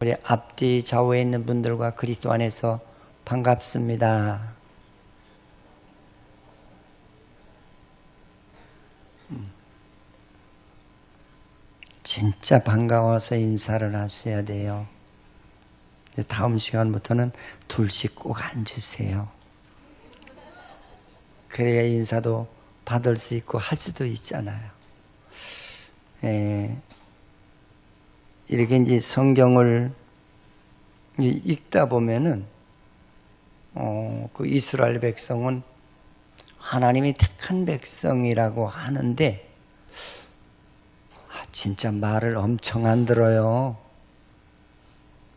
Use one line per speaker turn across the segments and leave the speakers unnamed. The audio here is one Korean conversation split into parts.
우리 앞뒤 좌우에 있는 분들과 그리스도 안에서 반갑습니다. 진짜 반가워서 인사를 하셔야 돼요. 다음 시간부터는 둘씩 꼭 앉으세요. 그래야 인사도 받을 수 있고 할 수도 있잖아요. 이렇게 이제 성경을 읽다 보면은 그 이스라엘 백성은 하나님이 택한 백성이라고 하는데 진짜 말을 엄청 안 들어요.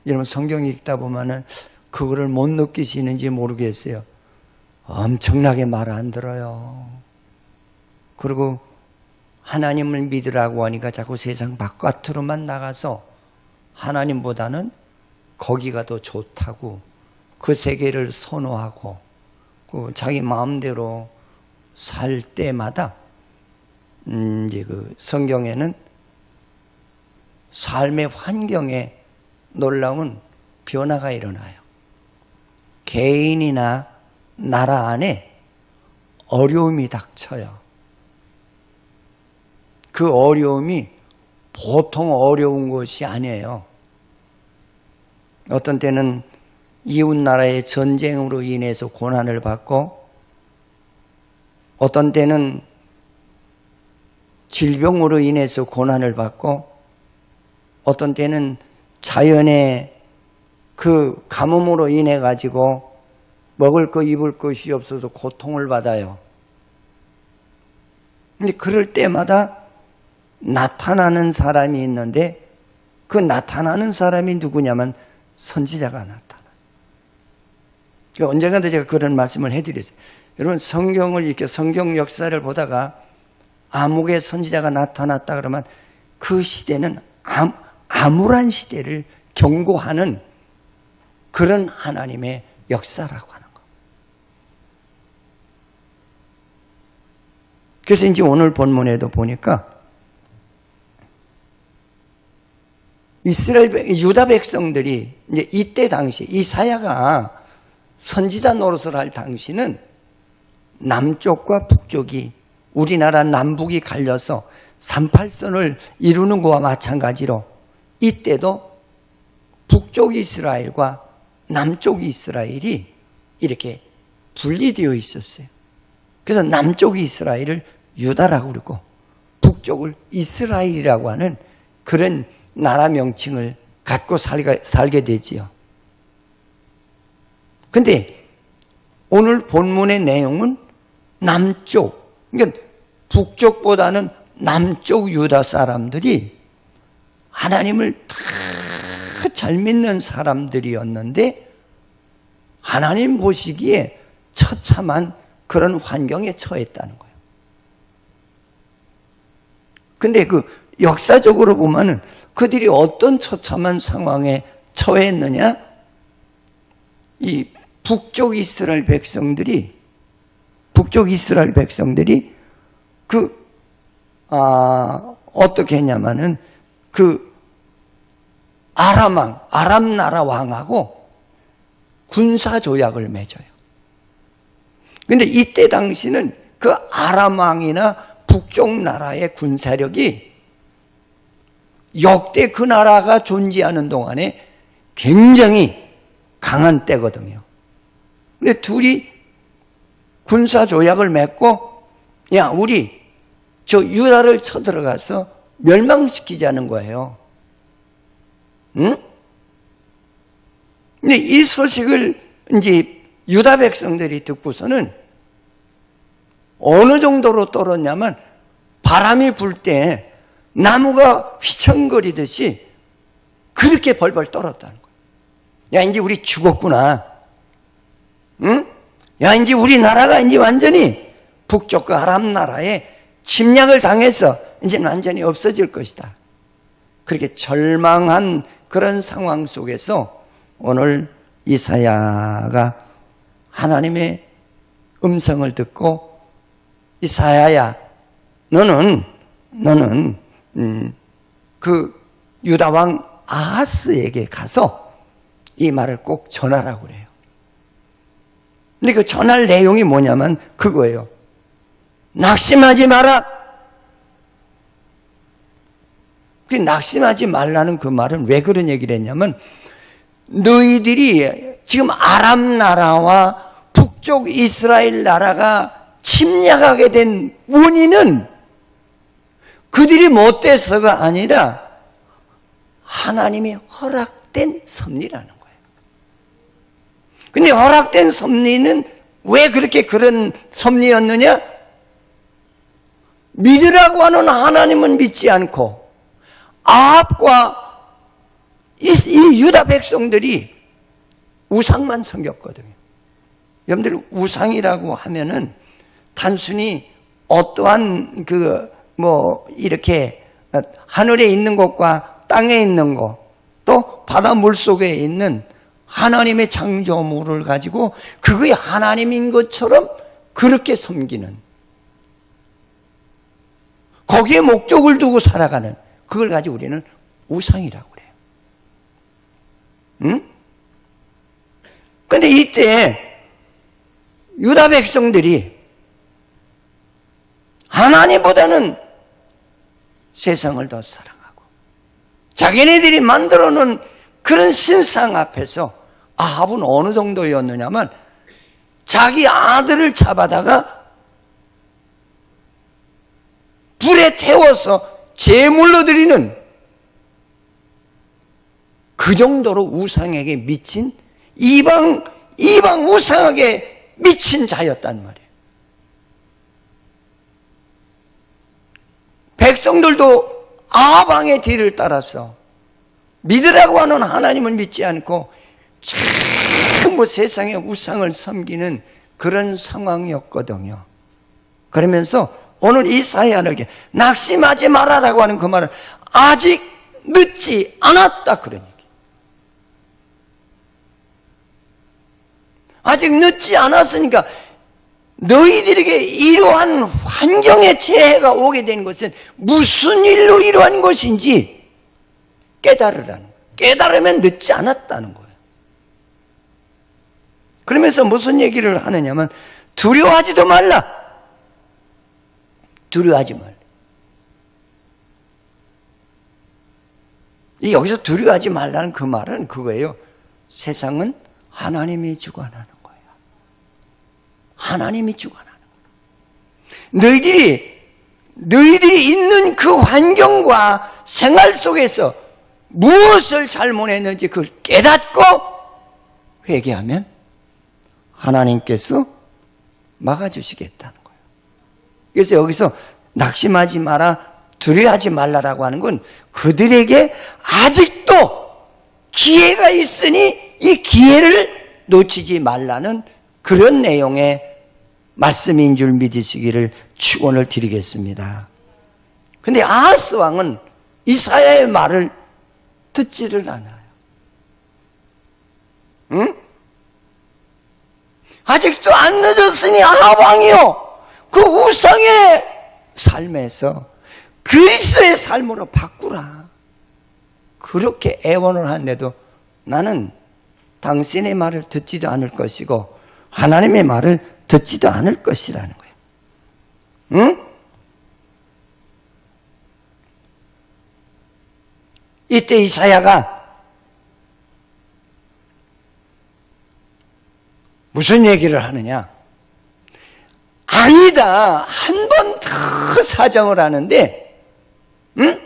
여러분 성경 읽다 보면은 그거를 못 느끼시는지 모르겠어요. 엄청나게 말 안 들어요. 그리고 하나님을 믿으라고 하니까 자꾸 세상 바깥으로만 나가서 하나님보다는 거기가 더 좋다고 그 세계를 선호하고 자기 마음대로 살 때마다 이제 그 성경에는 삶의 환경에 놀라운 변화가 일어나요. 개인이나 나라 안에 어려움이 닥쳐요. 그 어려움이 보통 어려운 것이 아니에요. 어떤 때는 이웃 나라의 전쟁으로 인해서 고난을 받고, 어떤 때는 질병으로 인해서 고난을 받고, 어떤 때는 자연의 그 가뭄으로 인해 가지고 먹을 거 입을 것이 없어서 고통을 받아요. 근데 그럴 때마다 나타나는 사람이 있는데 그 나타나는 사람이 누구냐면 선지자가 나타나요. 언젠가도 제가 그런 말씀을 해드렸어요. 여러분 성경을 이렇게 성경 역사를 보다가 암흑의 선지자가 나타났다 그러면 그 시대는 암울한 시대를 경고하는 그런 하나님의 역사라고 하는 거. 그래서 이제 오늘 본문에도 보니까 유다 백성들이 이제 이때 당시 이사야가 선지자 노릇을 할 당시는 남쪽과 북쪽이 우리나라 남북이 갈려서 38선을 이루는 것과 마찬가지로 이때도 북쪽 이스라엘과 남쪽 이스라엘이 이렇게 분리되어 있었어요. 그래서 남쪽 이스라엘을 유다라고 그러고 북쪽을 이스라엘이라고 하는 그런 나라 명칭을 갖고 살게 되지요. 근데 오늘 본문의 내용은 남쪽, 그러니까 북쪽보다는 남쪽 유다 사람들이 하나님을 다 잘 믿는 사람들이었는데 하나님 보시기에 처참한 그런 환경에 처했다는 거예요. 근데 그 역사적으로 보면은 그들이 어떤 처참한 상황에 처했느냐? 이 북쪽 이스라엘 백성들이 어떻게 했냐면은 아람 나라 왕하고 군사 조약을 맺어요. 근데 이때 당시는 그 아람 왕이나 북쪽 나라의 군사력이 역대 그 나라가 존재하는 동안에 굉장히 강한 때거든요. 근데 둘이 군사 조약을 맺고 야 우리 저 유다를 쳐들어가서 멸망시키자는 거예요. 응? 근데 이 소식을 이제 유다 백성들이 듣고서는 어느 정도로 떨었냐면 바람이 불 때 나무가 휘청거리듯이 그렇게 벌벌 떨었다는 거예요. 야 이제 우리 죽었구나. 응? 야 이제 우리 나라가 이제 완전히 북쪽과 아람 나라에 침략을 당해서 이제 완전히 없어질 것이다. 그렇게 절망한 그런 상황 속에서 오늘 이사야가 하나님의 음성을 듣고 이사야야 너는 그 유다 왕 아하스에게 가서 이 말을 꼭 전하라고 그래요. 근데 그 전할 내용이 뭐냐면 그거예요. 낙심하지 마라. 그 낙심하지 말라는 그 말은 왜 그런 얘기를 했냐면, 너희들이 지금 아람 나라와 북쪽 이스라엘 나라가 침략하게 된 원인은 그들이 못돼서가 아니라 하나님이 허락된 섭리라는 거예요. 근데 허락된 섭리는 왜 그렇게 그런 섭리였느냐? 믿으라고 하는 하나님은 믿지 않고 아합과 이 유다 백성들이 우상만 섬겼거든요. 여러분들, 우상이라고 하면은 단순히 어떠한 이렇게 하늘에 있는 것과 땅에 있는 것, 또 바다 물 속에 있는 하나님의 창조물을 가지고 그게 하나님인 것처럼 그렇게 섬기는, 거기에 목적을 두고 살아가는, 그걸 가지고 우리는 우상이라고 그래요. 응? 근데 이때 유다 백성들이 하나님보다는 세상을 더 사랑하고 자기네들이 만들어 놓은 그런 신상 앞에서, 아합은 어느 정도였느냐면 자기 아들을 잡아다가 불에 태워서 제물로 드리는, 그 정도로 우상에게 미친, 이방 우상에게 미친 자였단 말이에요. 백성들도 아합 왕의 뒤를 따라서 믿으라고 하는 하나님을 믿지 않고 전부 세상의 우상을 섬기는 그런 상황이었거든요. 그러면서 오늘 이사야에게 낙심하지 말아라고 하는 그 말은 아직 늦지 않았다, 그런 얘기. 아직 늦지 않았으니까 너희들에게 이러한 환경의 재해가 오게 된 것은 무슨 일로 이러한 것인지 깨달으라는, 깨달으면 늦지 않았다는 거예요. 그러면서 무슨 얘기를 하느냐면, 두려워하지도 말라. 두려워하지 말라. 여기서 두려워하지 말라는 그 말은 그거예요. 세상은 하나님이 주관하는 거예요. 하나님이 주관하는 거예요. 너희들이 있는 그 환경과 생활 속에서 무엇을 잘못했는지 그걸 깨닫고 회개하면 하나님께서 막아주시겠다는 거예요. 그래서 여기서 낙심하지 마라, 두려워하지 말라라고 하는 건 그들에게 아직도 기회가 있으니 이 기회를 놓치지 말라는 그런 내용의 말씀인 줄 믿으시기를 축원을 드리겠습니다. 근데 아하스 왕은 이사야의 말을 듣지를 않아요. 응? 아직도 안 늦었으니 아합 왕이요, 그 우상의 삶에서 그리스도의 삶으로 바꾸라. 그렇게 애원을 한데도 나는 당신의 말을 듣지도 않을 것이고 하나님의 말을 듣지도 않을 것이라는 거예요. 응? 이때 이사야가 무슨 얘기를 하느냐? 아니다, 한 번 더 사정을 하는데, 응?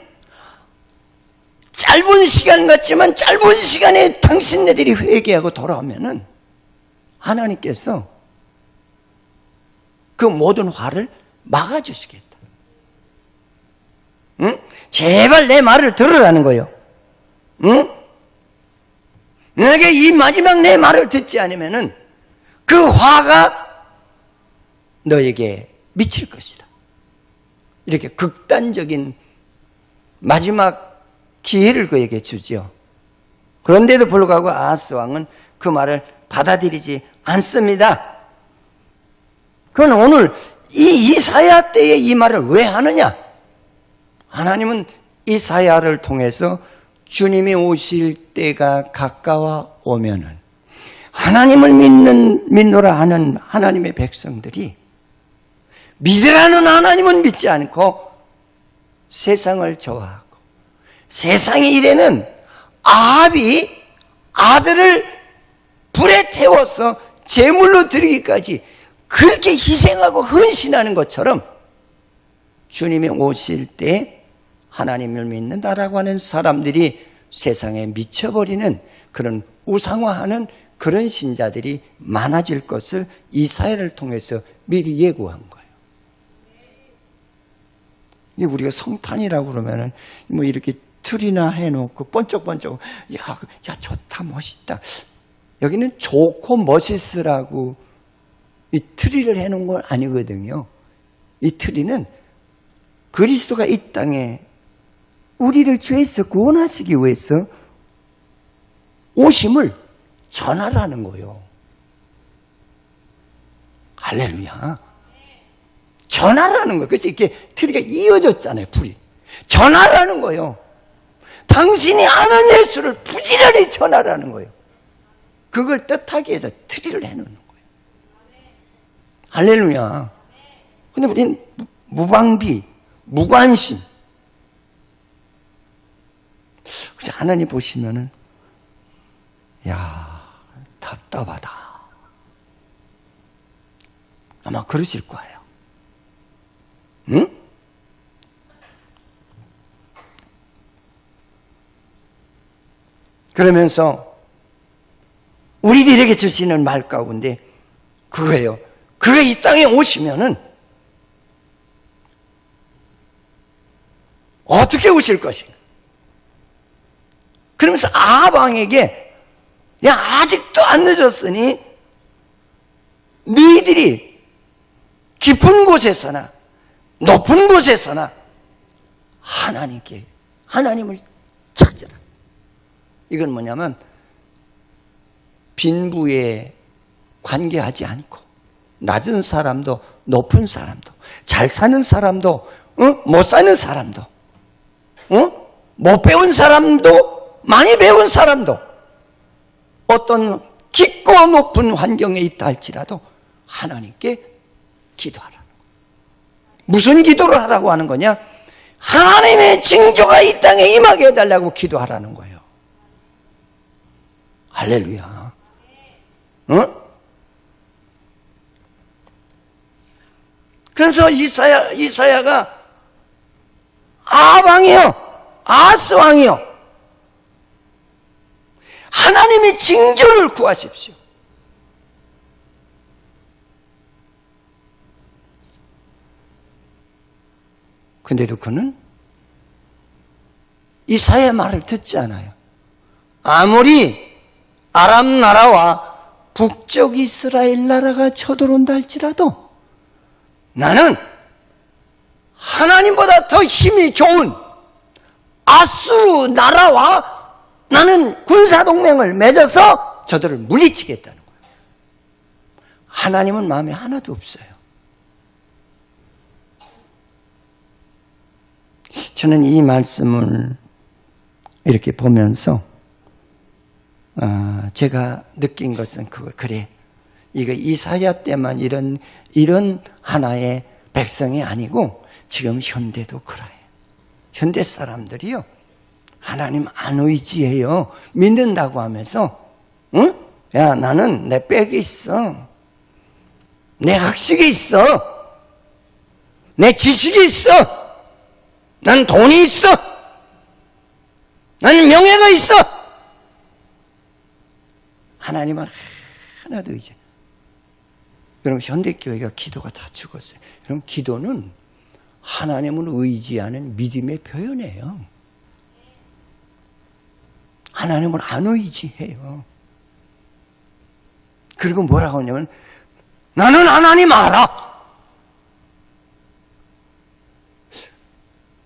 짧은 시간 같지만 짧은 시간에 당신네들이 회개하고 돌아오면은 하나님께서 그 모든 화를 막아주시겠다. 응? 제발 내 말을 들으라는 거예요. 응? 너에게 이 마지막 내 말을 듣지 않으면은 그 화가 너에게 미칠 것이다. 이렇게 극단적인 마지막 기회를 그에게 주지요. 그런데도 불구하고 아하스 왕은 그 말을 받아들이지 않습니다. 그건 오늘 이 이사야 때에 이 말을 왜 하느냐? 하나님은 이사야를 통해서 주님이 오실 때가 가까워 오면은 하나님을 믿노라 하는 하나님의 백성들이 믿으라는 하나님은 믿지 않고 세상을 좋아하고, 세상의 일에는 아합이 아들을 불에 태워서 제물로 드리기까지 그렇게 희생하고 헌신하는 것처럼 주님이 오실 때 하나님을 믿는다라고 하는 사람들이 세상에 미쳐버리는 그런 우상화하는 그런 신자들이 많아질 것을 이사야를 통해서 미리 예고한 거예요. 우리가 성탄이라고 그러면은 뭐 이렇게 틀이나 해놓고 번쩍번쩍 야 좋다 멋있다. 여기는 좋고 멋있으라고 이 트리를 해놓은 건 아니거든요. 이 트리는 그리스도가 이 땅에 우리를 죄에서 구원하시기 위해서 오심을 전하라는 거예요. 할렐루야. 전하라는 거예요. 그래서 이렇게 트리가 이어졌잖아요. 불이. 전하라는 거예요. 당신이 아는 예수를 부지런히 전하라는 거예요. 그걸 뜻하기 위해서 트리를 해놓는 거예요. 할렐루야. 근데 우리는 무방비, 무관심. 그래서 하나님 보시면은, 야, 답답하다. 아마 그러실 거예요. 응? 그러면서 우리들에게 주시는 말 가운데 그거예요. 그가 이 땅에 오시면은 어떻게 오실 것인가? 그러면서 아합 왕에게 야 아직도 안 늦었으니 너희들이 깊은 곳에서나 높은 곳에서나 하나님을 찾으라. 이건 뭐냐면 빈부에 관계하지 않고 낮은 사람도 높은 사람도 잘 사는 사람도 못 사는 사람도 못 배운 사람도 많이 배운 사람도 어떤 깊고 높은 환경에 있다 할지라도 하나님께 기도하라. 무슨 기도를 하라고 하는 거냐? 하나님의 징조가 이 땅에 임하게 해달라고 기도하라는 거예요. 할렐루야. 응? 그래서 이사야가 아방이요, 아스왕이요, 하나님의 징조를 구하십시오. 근데도 그는 이사야의 말을 듣지 않아요. 아무리 아람 나라와 북쪽 이스라엘 나라가 쳐들어온다 할지라도 나는 하나님보다 더 힘이 좋은 아수르 나라와 나는 군사동맹을 맺어서 저들을 물리치겠다는 거예요. 하나님은 마음에 하나도 없어요. 저는 이 말씀을 이렇게 보면서 제가 느낀 것은 그래. 이거 이사야 때만 이런 하나의 백성이 아니고 지금 현대도 그래요. 현대 사람들이요. 하나님 안 의지해요. 믿는다고 하면서 응? 야 나는 내 백이 있어. 내 학식이 있어. 내 지식이 있어. 난 돈이 있어. 나는 명예가 있어. 하나님은 하나도 의지. 여러분 현대교회가 기도가 다 죽었어요. 여러분 기도는 하나님을 의지하는 믿음의 표현이에요. 하나님을 안 의지해요. 그리고 뭐라고 하냐면 나는 하나님 알아.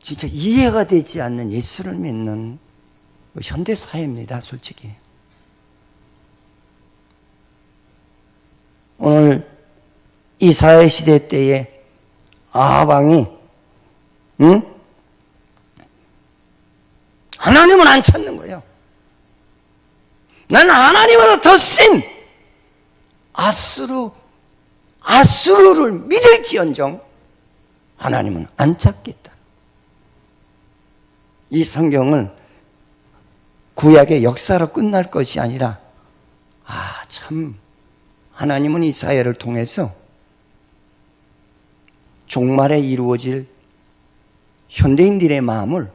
진짜 이해가 되지 않는 예수를 믿는 현대 사회입니다, 솔직히. 오늘 이사야 시대 때에 아합 왕이 하나님은 안 찾는 거예요. 나는 하나님보다 더 센 아수르를 믿을지언정 하나님은 안 찾겠다. 이 성경을 구약의 역사로 끝날 것이 아니라 참 하나님은 이 사회를 통해서 종말에 이루어질 현대인들의 마음을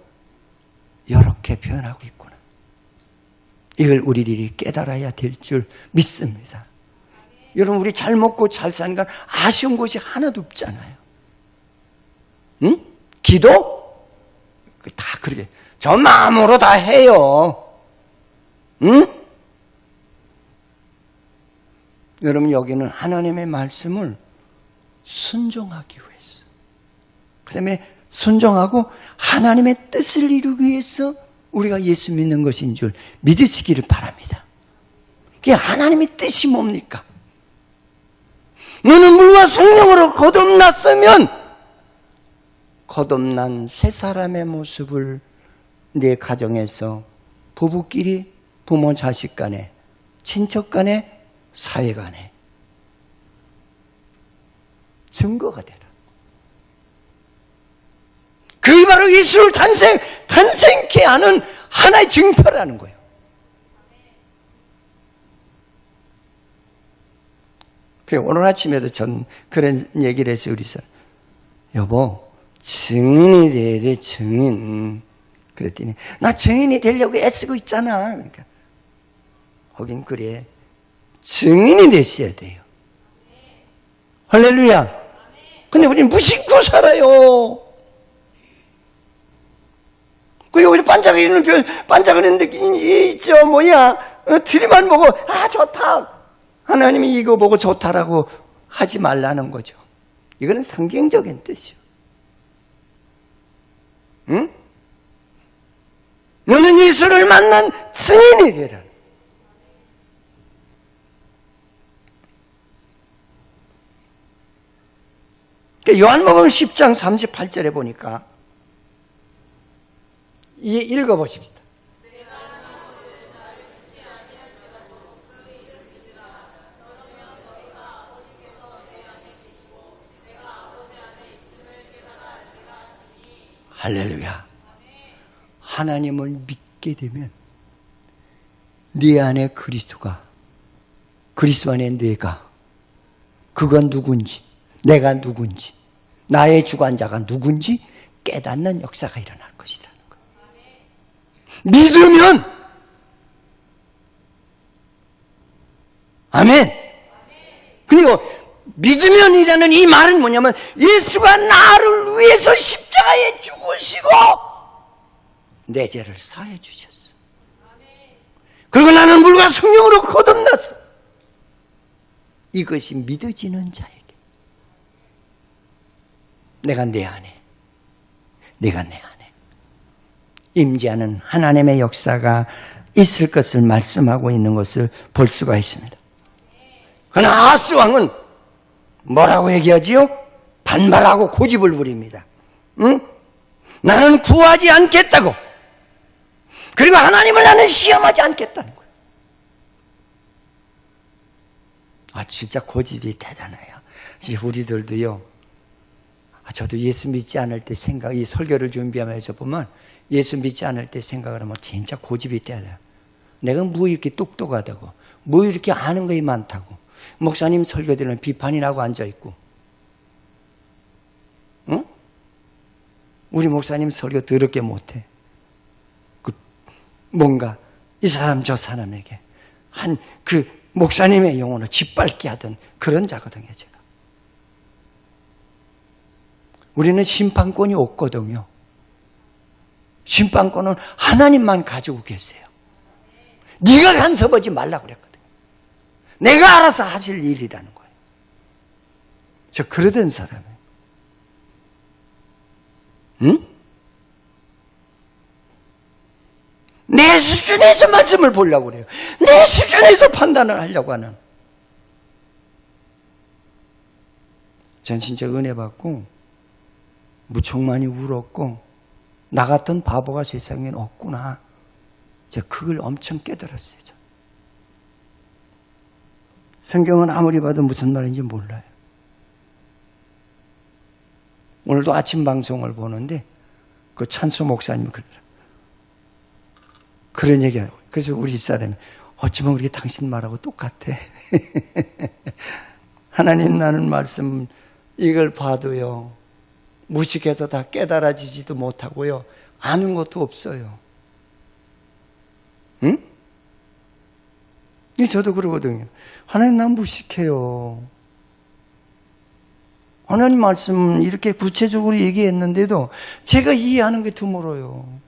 이렇게 표현하고 있구나. 이걸 우리들이 깨달아야 될 줄 믿습니다. 여러분, 우리 잘 먹고 잘 사는 건 아쉬운 것이 하나도 없잖아요. 응? 기도? 다 그렇게 저 마음으로 다 해요. 응? 여러분, 여기는 하나님의 말씀을 순종하기 위해서, 그 다음에 순종하고 하나님의 뜻을 이루기 위해서 우리가 예수 믿는 것인 줄 믿으시기를 바랍니다. 그게 하나님의 뜻이 뭡니까? 너는 물과 성령으로 거듭났으면 거듭난 새 사람의 모습을 내 가정에서 부부끼리, 부모 자식 간에, 친척 간에, 사회 간에 증거가 되라. 그게 바로 예수를 탄생케 하는 하나의 증표라는 거예요. 오늘 아침에도 전 그런 얘기를 했어요. 우리 서 여보, 증인이 돼야 돼, 증인. 그랬더니 나 증인이 되려고 애쓰고 있잖아. 그러니까 하긴 그래, 증인이 되셔야 돼요. 할렐루야. 근데 우리는 무심코 살아요. 그 여기서 반짝이는 반짝이는 게 있죠. 트리만 보고 좋다. 하나님이 이거 보고 좋다라고 하지 말라는 거죠. 이거는 성경적인 뜻이요. 응? 너는 예수를 만난 증인이 되라. 요한복음 10장 38절에 보니까 읽어보십시다. 할렐루야. 하나님을 믿게 되면 네 안에 그리스도 안에 내가, 그가 누군지, 내가 누군지, 나의 주관자가 누군지 깨닫는 역사가 일어날 것이라는 거예요. 믿으면, 아멘. 그리고 믿으면이라는 이 말은 뭐냐면 예수가 나를 위해서 십자가에 죽으시고 내 죄를 사해 주셨어. 그리고 나는 물과 성령으로 거듭났어. 이것이 믿어지는 자에게 내가 내 안에 임재하는 하나님의 역사가 있을 것을 말씀하고 있는 것을 볼 수가 있습니다. 그러나 아하스 왕은 뭐라고 얘기하지요? 반발하고 고집을 부립니다. 응? 나는 구하지 않겠다고, 그리고 하나님을 나는 시험하지 않겠다는 거예요. 진짜 고집이 대단해요. 우리들도요, 저도 예수 믿지 않을 때 이 설교를 준비하면서 보면 예수 믿지 않을 때 생각을 하면 진짜 고집이 대단해요. 내가 뭐 이렇게 똑똑하다고, 뭐 이렇게 아는 것이 많다고, 목사님 설교 들으면 비판이 나고 앉아있고, 응? 우리 목사님 설교 더럽게 못해. 뭔가 이 사람 저 사람에게 그 목사님의 영혼을 짓밟게 하던 그런 자거든요, 제가. 우리는 심판권이 없거든요. 심판권은 하나님만 가지고 계세요. 네가 간섭하지 말라고 그랬거든요. 내가 알아서 하실 일이라는 거예요. 저 그러던 사람이에요. 응? 내 수준에서 말씀을 보려고 그래요. 내 수준에서 판단을 하려고 하는. 전 진짜 은혜 받고 무척 많이 울었고 나 같은 바보가 세상에는 없구나. 제가 그걸 엄청 깨달았어요. 성경은 아무리 봐도 무슨 말인지 몰라요. 오늘도 아침 방송을 보는데 그 찬수 목사님이 그런 얘기하고, 그래서 우리 집사람이 어쩌면 그렇게 당신 말하고 똑같아. 하나님 나는 말씀 이걸 봐도요, 무식해서 다 깨달아지지도 못하고요, 아는 것도 없어요. 응? 저도 그러거든요. 하나님 난 무식해요. 하나님 말씀 이렇게 구체적으로 얘기했는데도 제가 이해하는 게 드물어요.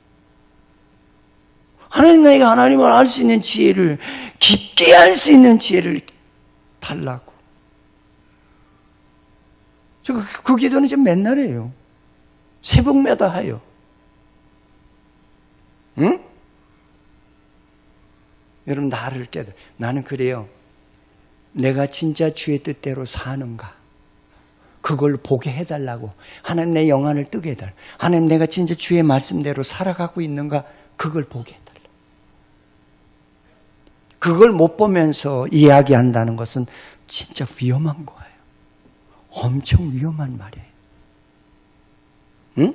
하나님 나에게 하나님을 알 수 있는 지혜를, 깊게 알 수 있는 지혜를 달라고. 그 기도는 지금 맨날 해요. 새벽마다 해요. 응? 여러분, 나를 깨달아. 나는 그래요. 내가 진짜 주의 뜻대로 사는가, 그걸 보게 해달라고. 하나님 내 영안을 뜨게 해달라. 하나님 내가 진짜 주의 말씀대로 살아가고 있는가, 그걸 보게 해달라. 그걸 못 보면서 이야기한다는 것은 진짜 위험한 거예요. 엄청 위험한 말이에요. 응?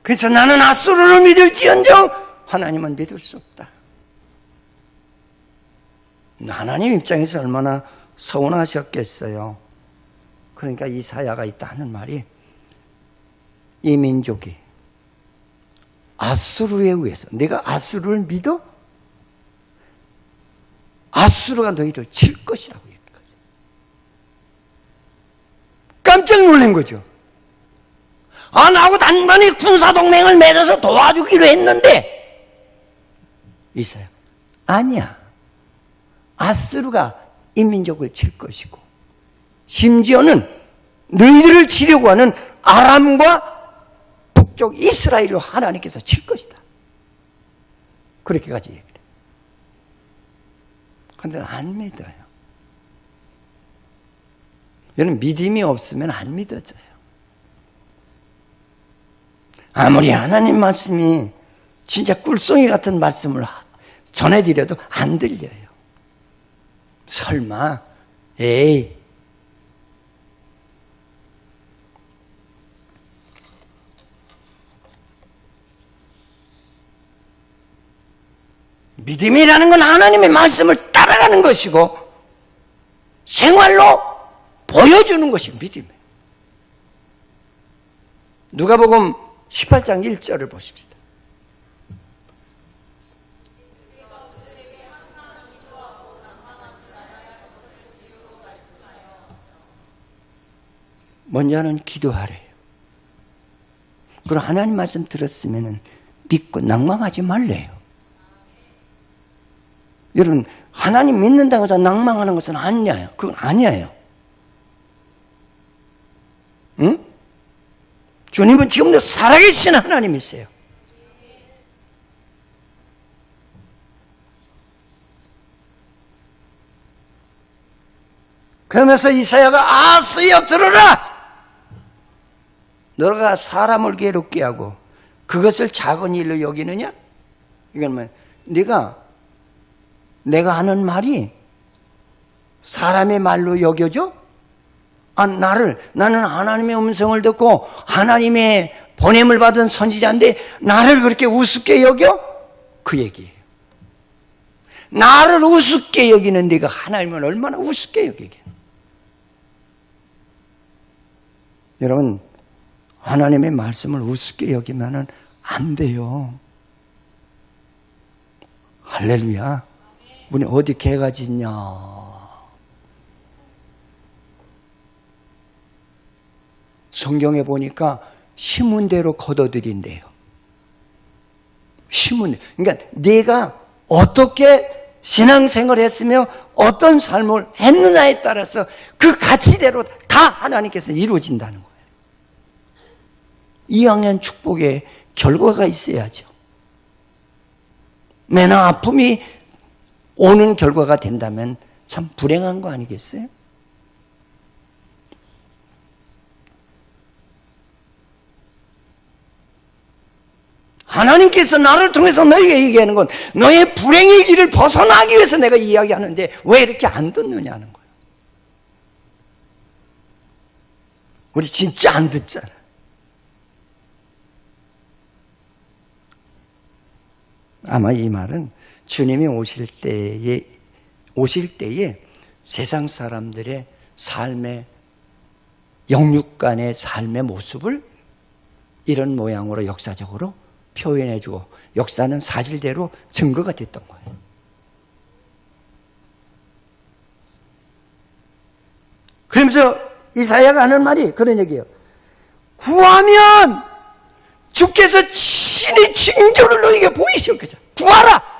그래서 나는 아수르를 믿을지언정 하나님은 믿을 수 없다. 하나님 입장에서 얼마나 서운하셨겠어요. 그러니까 이사야가 있다는 말이, 이 민족이 아수르에 의해서, 내가 아수르를 믿어? 아수르가 너희를 칠 것이라고 얘기했거든요. 깜짝 놀란 거죠. 나하고 단단히 군사동맹을 맺어서 도와주기로 했는데, 이사야, 아니야. 아수르가 이 민족을 칠 것이고, 심지어는 너희들을 치려고 하는 아람과 북쪽 이스라엘로 하나님께서 칠 것이다. 그렇게까지 얘기를 해요. 그런데 안 믿어요. 여러분, 믿음이 없으면 안 믿어져요. 아무리 하나님 말씀이 진짜 꿀송이 같은 말씀을 전해드려도 안 들려요. 설마, 에이. 믿음이라는 건 하나님의 말씀을 따라가는 것이고 생활로 보여주는 것이 믿음이에요. 누가복음 18장 1절을 보십시다. 먼저는 기도하래요. 그리고 하나님 말씀 들었으면 믿고 낭망하지 말래요. 여러분, 하나님 믿는다고 해서 낭망하는 것은 아니에요. 그건 아니에요. 응? 주님은 지금도 살아계신 하나님이세요. 그러면서 이사야가 아스여 들으라! 너가 사람을 괴롭게 하고 그것을 작은 일로 여기느냐? 이건 뭐, 내가 하는 말이 사람의 말로 여겨져? 나는 하나님의 음성을 듣고 하나님의 보냄을 받은 선지자인데 나를 그렇게 우습게 여겨? 그 얘기예요. 나를 우습게 여기는 네가 하나님을 얼마나 우습게 여기게. 여러분, 하나님의 말씀을 우습게 여기면 안 돼요. 할렐루야. 우리 어디 개가 짖냐. 성경에 보니까 심은대로 거둬들인대요. 심은, 그러니까 내가 어떻게 신앙생활을 했으며 어떤 삶을 했느냐에 따라서 그 가치대로 다 하나님께서 이루어진다는 거예요. 이왕한 축복의 결과가 있어야죠. 매나 아픔이 오는 결과가 된다면 참 불행한 거 아니겠어요? 하나님께서 나를 통해서 너에게 얘기하는 건 너의 불행의 길을 벗어나기 위해서 내가 이야기하는데 왜 이렇게 안 듣느냐는 거예요. 우리 진짜 안 듣잖아. 아마 이 말은 주님이 오실 때에 세상 사람들의 삶의 영육간의 삶의 모습을 이런 모양으로 역사적으로 표현해주고 역사는 사실대로 증거가 됐던 거예요. 그러면서 이사야가 하는 말이 그런 얘기예요. 구하면 주께서 친히 징조를 너에게 보이실 거죠. 구하라!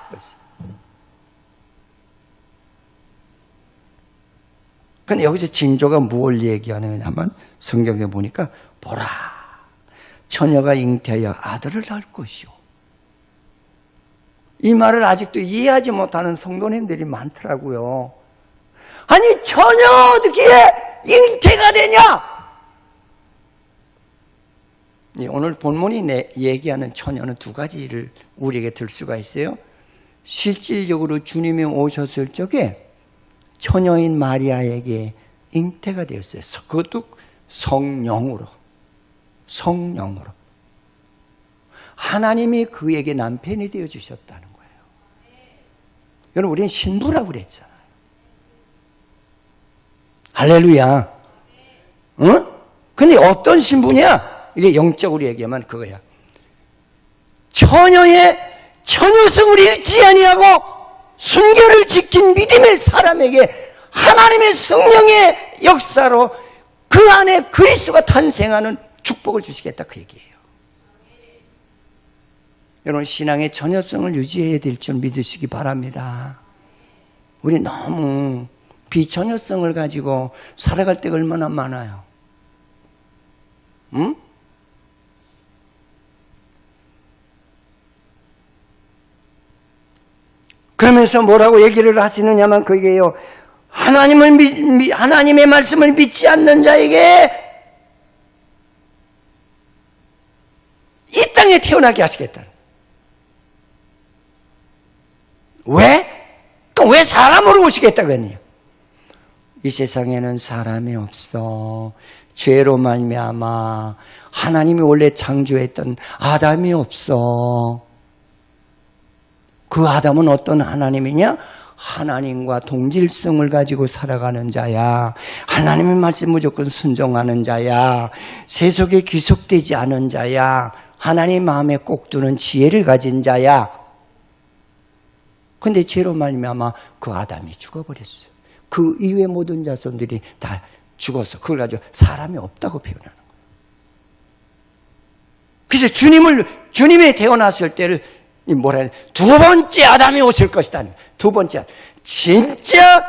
근데 여기서 징조가 무엇을 얘기하느냐면 성경에 보니까 보라, 처녀가 잉태하여 아들을 낳을 것이요. 이 말을 아직도 이해하지 못하는 성도님들이 많더라고요. 아니 처녀 어떻게 잉태가 되냐? 오늘 본문이 얘기하는 처녀는 두 가지를 우리에게 들 수가 있어요. 실질적으로 주님이 오셨을 적에 처녀인 마리아에게 잉태가 되었어요. 그것도 성령으로. 하나님이 그에게 남편이 되어 주셨다는 거예요. 여러분, 우리는 신부라고 그랬잖아요. 할렐루야. 응? 근데 어떤 신부냐? 이게 영적으로 얘기하면 그거야. 처녀의 처녀성을 잃지 아니하고 순결을 지킨 믿음의 사람에게 하나님의 성령의 역사로 그 안에 그리스도가 탄생하는 축복을 주시겠다, 그 얘기예요. 여러분, 신앙의 처녀성을 유지해야 될 줄 믿으시기 바랍니다. 우리 너무 비처녀성을 가지고 살아갈 때가 얼마나 많아요. 응? 그러면서 뭐라고 얘기를 하시느냐면 그게요, 하나님의 말씀을 믿지 않는 자에게 이 땅에 태어나게 하시겠다. 왜? 왜 사람으로 오시겠다고 했냐? 이 세상에는 사람이 없어. 죄로 말미암아 하나님이 원래 창조했던 아담이 없어. 그 아담은 어떤 하나님이냐? 하나님과 동질성을 가지고 살아가는 자야. 하나님의 말씀 무조건 순종하는 자야. 세속에 귀속되지 않은 자야. 하나님 마음에 꼭 두는 지혜를 가진 자야. 근데 죄로 말미암아 그 아담이 죽어버렸어요. 그 이후의 모든 자손들이 다 죽어서 그걸 가지고 사람이 없다고 표현하는 거예요. 그래서 주님이 태어났을 때를 뭐라 해야 돼? 두 번째 아담이 오실 것이다. 두 번째, 진짜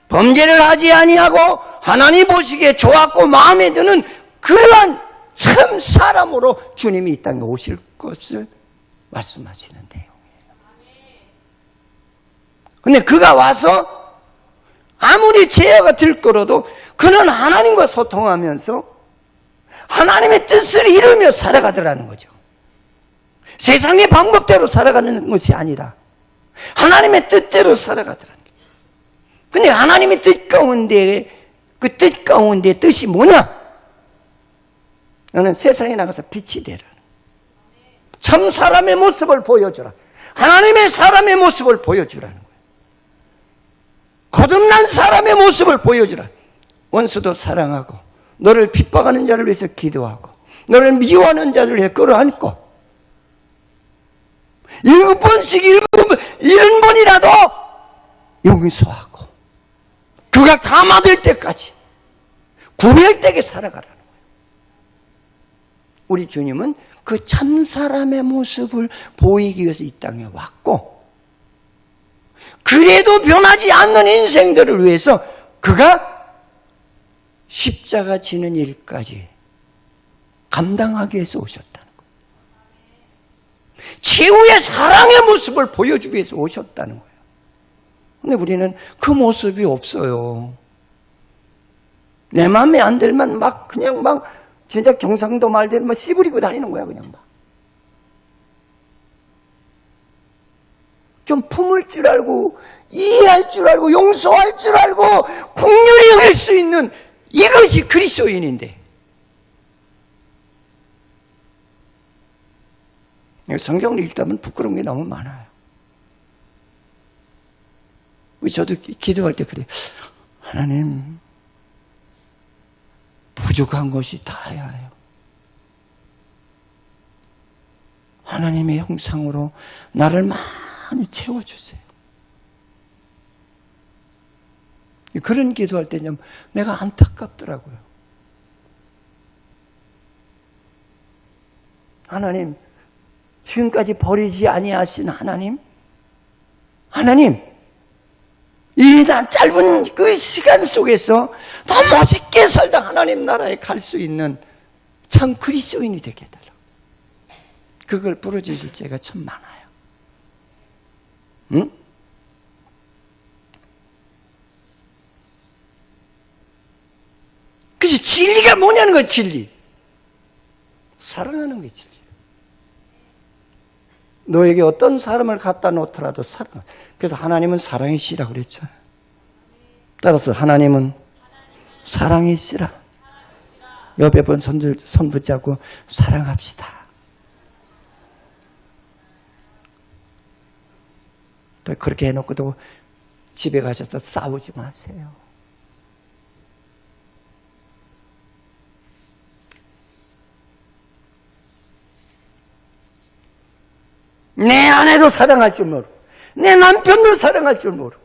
범죄를 하지 아니하고 하나님 보시기에 좋았고 마음에 드는 그러한 참 사람으로 주님이 이 땅에 오실 것을 말씀하시는 내용이에요. 근데 그가 와서 아무리 죄가 들끓어도 그는 하나님과 소통하면서 하나님의 뜻을 이루며 살아가더라는 거죠. 세상의 방법대로 살아가는 것이 아니라 하나님의 뜻대로 살아가더라는 거예요. 근데 하나님의 뜻 가운데, 그 뜻 가운데 뜻이 뭐냐? 너는 세상에 나가서 빛이 되라. 참 사람의 모습을 보여주라. 하나님의 사람의 모습을 보여주라는 거예요. 거듭난 사람의 모습을 보여주라. 원수도 사랑하고 너를 핍박하는 자를 위해서 기도하고 너를 미워하는 자를 위해 끌어안고 7번씩 7번이라도 용서하고 그가 다 맞을 때까지 구별되게 살아가라는 거예요. 우리 주님은 그 참사람의 모습을 보이기 위해서 이 땅에 왔고 그래도 변하지 않는 인생들을 위해서 그가 십자가 지는 일까지 감당하기 위해서 오셨다는 거예요. 최후의 사랑의 모습을 보여주기 위해서 오셨다는 거예요. 근데 우리는 그 모습이 없어요. 내 마음에 안 들면 그냥 진짜 경상도 말대로 씨부리고 다니는 거야, 그냥 막. 좀 품을 줄 알고 이해할 줄 알고 용서할 줄 알고 긍휼히 여길 수 있는 이것이 그리스도인인데, 성경을 읽다 보면 부끄러운 게 너무 많아요. 저도 기도할 때 그래요. 하나님, 부족한 것이 다야요. 하나님의 형상으로 나를 많이 채워주세요. 그런 기도할 때 내가 안타깝더라고요. 하나님, 지금까지 버리지 아니하신 하나님, 이 짧은 그 시간 속에서 더 멋있게 살다 하나님 나라에 갈 수 있는 참 그리스도인이 되게 해달라고. 그걸 부르짖을 때가 참 많아요. 응? 그래서 진리가 뭐냐는 거야, 진리. 사랑하는 게 진리. 너에게 어떤 사람을 갖다 놓더라도 사랑. 그래서 하나님은 사랑이시라 그랬죠. 따라서 하나님은 사랑이시라. 옆에 본 손 붙잡고 사랑합시다. 또 그렇게 해놓고도 집에 가셔서 싸우지 마세요. 내 아내도 사랑할 줄 모르고 내 남편도 사랑할 줄 모르고.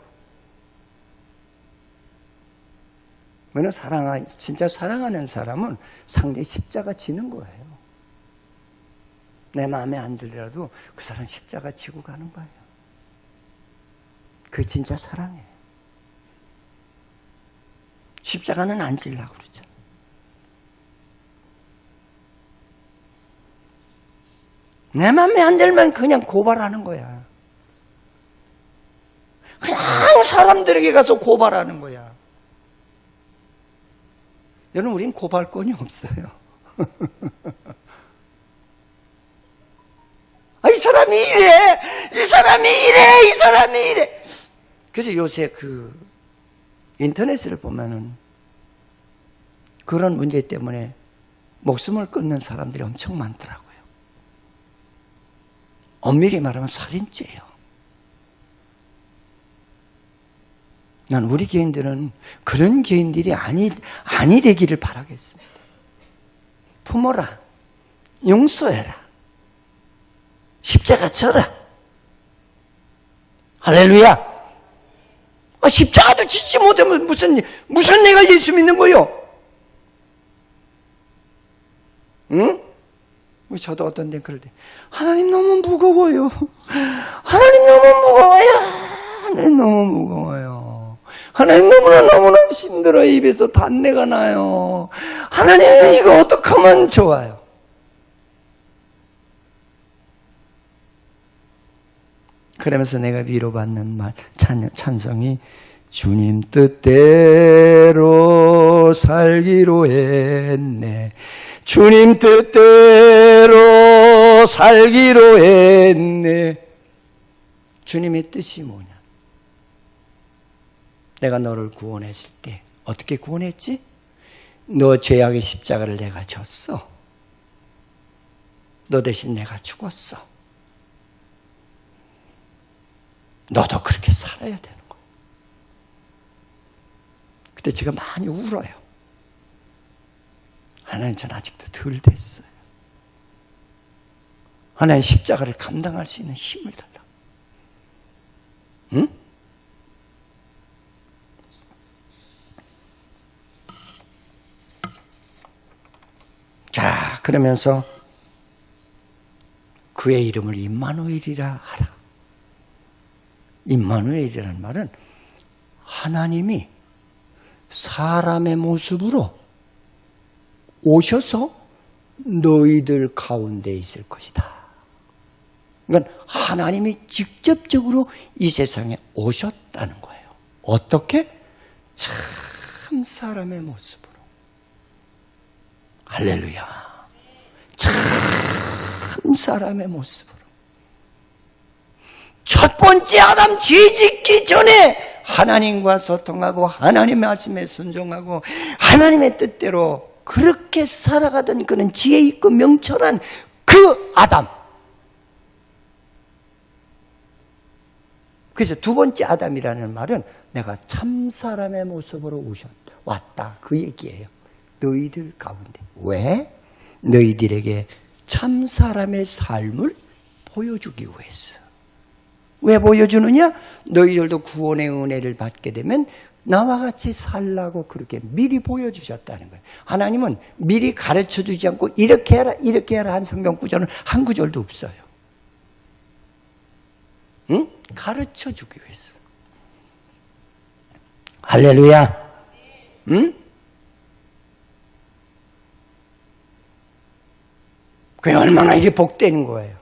왜냐면 진짜 사랑하는 사람은 상대 십자가 지는 거예요. 내 마음에 안 들더라도 그 사람 십자가 지고 가는 거예요. 그게 진짜 사랑이에요. 십자가는 안 지려고 그러잖아요. 내 맘에 안 들면 그냥 고발하는 거야. 그냥 사람들에게 가서 고발하는 거야. 여러분, 우린 고발권이 없어요. 이 사람이 이래, 이 사람이 이래, 이 사람이 이래. 그래서 요새 인터넷을 보면은 그런 문제 때문에 목숨을 끊는 사람들이 엄청 많더라고요. 엄밀히 말하면 살인죄예요. 난 우리 개인들은 그런 개인들이 아니 되기를 바라겠습니다. 품어라, 용서해라, 십자가 져라. 할렐루야. 십자가도 지지 못하면 무슨 내가 예수 믿는 거요? 응? 저도 어떤 데 그럴 때 하나님 너무 무거워요. 하나님 너무 무거워요. 하나님 너무 무거워요. 하나님 너무나 힘들어요. 입에서 단내가 나요. 하나님 이거 어떻게 하면 좋아요? 그러면서 내가 위로받는 말, 찬성이 주님 뜻대로 살기로 했네. 주님 뜻대로 살기로 했네. 주님의 뜻이 뭐냐? 내가 너를 구원했을 때 어떻게 구원했지? 너 죄악의 십자가를 내가 졌어. 너 대신 내가 죽었어. 너도 그렇게 살아야 되는 거야. 그때 제가 많이 울어요. 하나님, 전 아직도 덜 됐어요. 하나님, 십자가를 감당할 수 있는 힘을 달라. 응? 자, 그러면서 그의 이름을 임마누엘이라 하라. 임마누엘이라는 말은 하나님이 사람의 모습으로 오셔서 너희들 가운데 있을 것이다. 그러니까 하나님이 직접적으로 이 세상에 오셨다는 거예요. 어떻게? 참 사람의 모습으로. 할렐루야. 참 사람의 모습으로. 첫 번째 아담 죄 짓기 전에 하나님과 소통하고 하나님의 말씀에 순종하고 하나님의 뜻대로 그렇게 살아가던 그런 지혜 있고 명철한 그 아담. 그래서 두 번째 아담이라는 말은 내가 참 사람의 모습으로 왔다 그 얘기예요. 너희들 가운데. 왜? 너희들에게 참 사람의 삶을 보여주기 위해서. 왜 보여주느냐? 너희들도 구원의 은혜를 받게 되면 나와 같이 살라고 그렇게 미리 보여주셨다는 거예요. 하나님은 미리 가르쳐주지 않고 이렇게 해라 한 성경 구절은 한 구절도 없어요. 응? 가르쳐주기 위해서. 할렐루야. 응? 그게 얼마나 이게 복되는 거예요.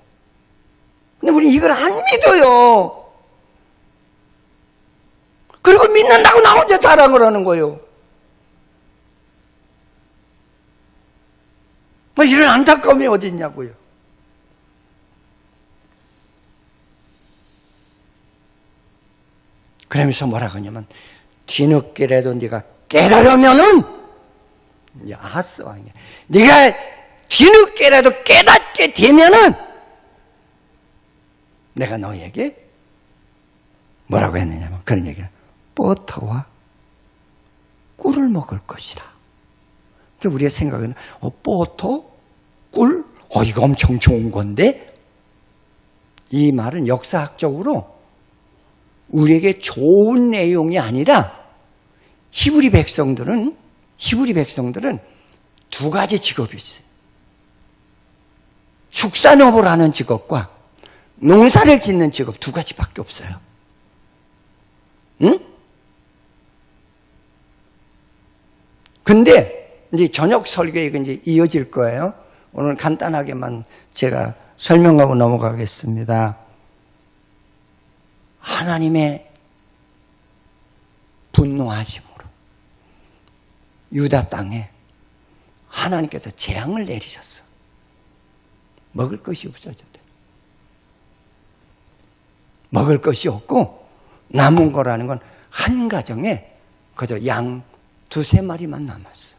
근데 우리 이걸 안 믿어요. 그리고 믿는다고 나 혼자 자랑을 하는 거예요. 뭐 이런 안타까움이 어디 있냐고요. 그러면서 뭐라고 하냐면 뒤늦게라도 네가 깨달으면은 이제 아하스 왕이야. 네가 뒤늦게라도 깨닫게 되면은 내가 너에게 뭐라고 했느냐면 그런 얘기야. 버터와 꿀을 먹을 것이다. 우리의 생각은 버터, 꿀, 이거 엄청 좋은 건데 이 말은 역사학적으로 우리에게 좋은 내용이 아니라 히브리 백성들은 두 가지 직업이 있어요. 축산업을 하는 직업과 농사를 짓는 직업 두 가지밖에 없어요. 응? 근데 이제 저녁 설교에 이제 이어질 거예요. 오늘 간단하게만 제가 설명하고 넘어가겠습니다. 하나님의 분노하심으로 유다 땅에 하나님께서 재앙을 내리셨어. 먹을 것이 없어졌대. 먹을 것이 없고 남은 거라는 건 한 가정에 그저 양 2-3마리만 남았어.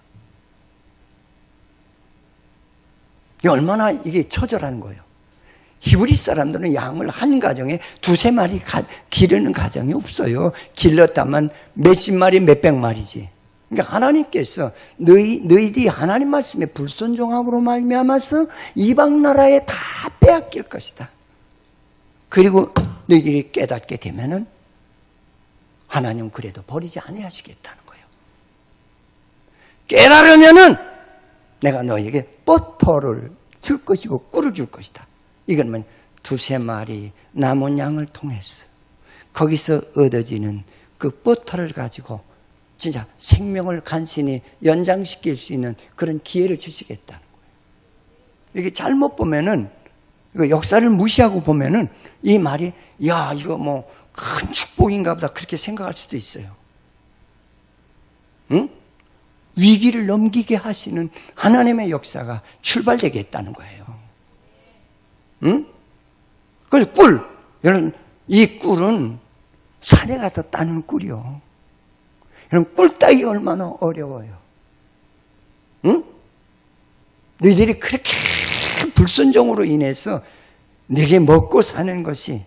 이게 얼마나 이게 처절한 거예요. 히브리 사람들은 양을 한 가정에 2-3마리 기르는 가정이 없어요. 길렀다면 몇십 마리, 몇백 마리지. 그러니까 하나님께서 너희들이 하나님 말씀에 불순종함으로 말미암아서 이방 나라에 다 빼앗길 것이다. 그리고 너희들이 깨닫게 되면은 하나님 그래도 버리지 아니하시겠다는 거예요. 깨달으면은 내가 너에게 버터를 줄 것이고 꿀을 줄 것이다. 이건 2-3마리 남은 양을 통해서 거기서 얻어지는 그 버터를 가지고 진짜 생명을 간신히 연장시킬 수 있는 그런 기회를 주시겠다는 거예요. 이게 잘못 보면은 역사를 무시하고 보면은 이 말이 야 이거 뭐 큰 축복인가 보다 그렇게 생각할 수도 있어요. 응? 위기를 넘기게 하시는 하나님의 역사가 출발되겠다는 거예요. 응? 그래서 여러분 이 꿀은 산에 가서 따는 꿀이요. 여러분 꿀 따기 얼마나 어려워요. 응? 너희들이 그렇게 불순종으로 인해서 내게 먹고 사는 것이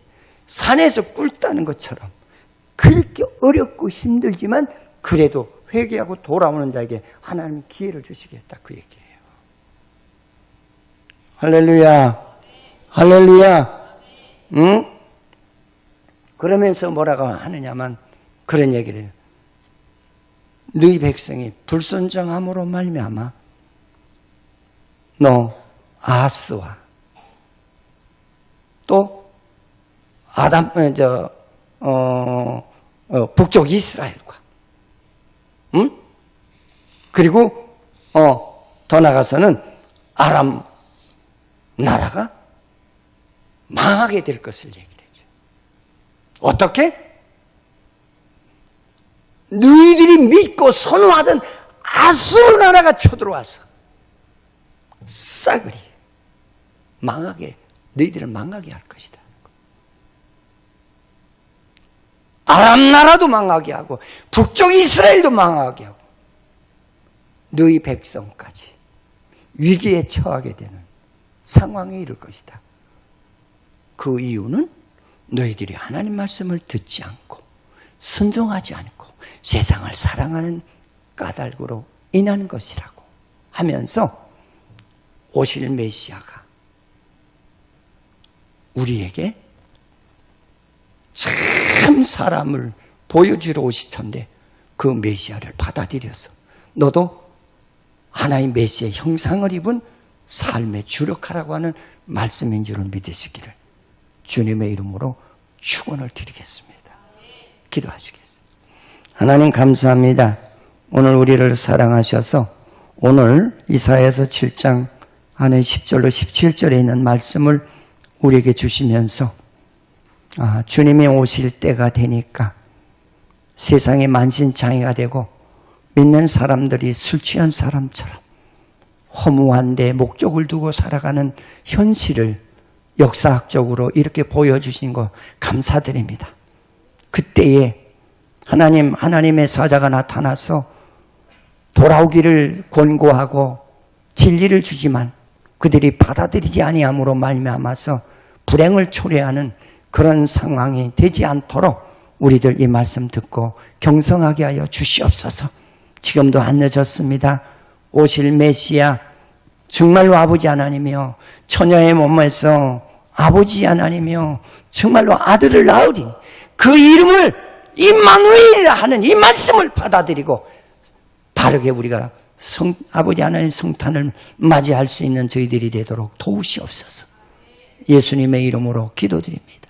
산에서 꿀 따는 것처럼 그렇게 어렵고 힘들지만 그래도 회개하고 돌아오는 자에게 하나님 기회를 주시겠다 그 얘기예요. 할렐루야. 할렐루야. 응? 그러면서 뭐라고 하느냐면 그런 얘기를 해요. 너희 백성이 불순종함으로 말미암아 너 아하스와 또 북쪽 이스라엘과 응? 그리고 더 나가서는 아람 나라가 망하게 될 것을 얘기를 해줘. 어떻게? 너희들이 믿고 선호하던 아수르 나라가 쳐들어와서 싸그리 너희들을 망하게 할 것이다. 아람 나라도 망하게 하고 북쪽 이스라엘도 망하게 하고 너희 백성까지 위기에 처하게 되는 상황에 이를 것이다. 그 이유는 너희들이 하나님 말씀을 듣지 않고 순종하지 않고 세상을 사랑하는 까닭으로 인한 것이라고 하면서 오실 메시아가 우리에게 참 사람을 보여주러 오실 텐데 그 메시아를 받아들여서 너도 하나의 메시아의 형상을 입은 삶에 주력하라고 하는 말씀인 줄을 믿으시기를 주님의 이름으로 축원을 드리겠습니다. 기도하시겠습니다. 하나님 감사합니다. 오늘 우리를 사랑하셔서 오늘 이사야서 7장 안에 10절로 17절에 있는 말씀을 우리에게 주시면서 주님이 오실 때가 되니까 세상이 만신창이가 되고 믿는 사람들이 술 취한 사람처럼 허무한데 목적을 두고 살아가는 현실을 역사학적으로 이렇게 보여주신 거 감사드립니다. 그때에 하나님의 사자가 나타나서 돌아오기를 권고하고 진리를 주지만 그들이 받아들이지 아니함으로 말미암아서 불행을 초래하는 그런 상황이 되지 않도록 우리들 이 말씀 듣고 경성하게 하여 주시옵소서. 지금도 안 늦었습니다. 오실 메시아 정말로 아버지 하나님이여 처녀의 몸에서 아버지 하나님이여 정말로 아들을 낳으리 그 이름을 임마누엘이라 하는 이 말씀을 받아들이고 바르게 우리가 아버지 하나님 성탄을 맞이할 수 있는 저희들이 되도록 도우시옵소서. 예수님의 이름으로 기도드립니다.